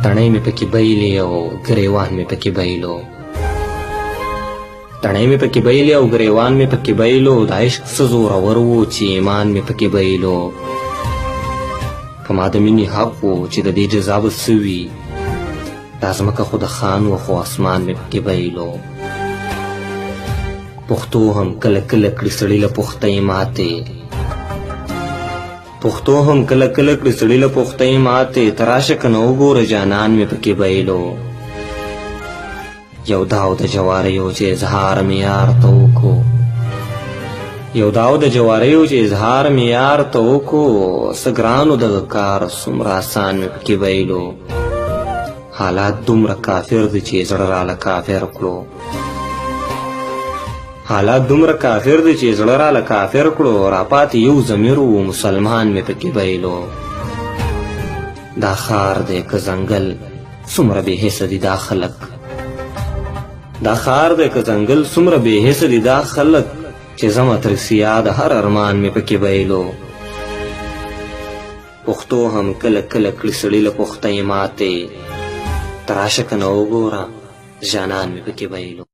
تڼۍ مې پکې بایلې او ګریوان مې پکې بایلو تڼۍ مې پکې بایلې او ګریوان مې پکې بایلو د عشق څه زورور و چې ایمان مې پکې بایلو په ما د مینې حق و چې د دې جزا به څه وي دا ځمکه خو د خان و خو اسمان مې پکې بایلو پښتو هم کله کله کړي سړي له پختۍ ماتې پښتو هم کله کله کړي سړي له پختۍ ماتې ته راشه که نه وګوره جانان مې پکې بایلو یو داو د جواریو چې اظهار مې یار ته وکړو یو داو د جواریو چې اظهار مې یار ته وکړو څه ګرانو دغه کار څومره اسان مې پکې بایلو حالات دومره کافر دي چې زړه راله کافر کړو حالات دومره کافر دي چې زړه راله کافر کړو راپاتې یو ضمیر و مسلمان مې پکې بایلو دا ښار دی که ځنګل څومره بې حسه دي دا خلک دا ښار دی که ځنګل څومره بې حسه دي دا خلک چې زمه تر سیا د هر ارمان مې پکې بایلو پښتو هم کله کله کړي سړي له پختۍ ماتې ته راشه که نه وګوره جانان مې پکې بایلو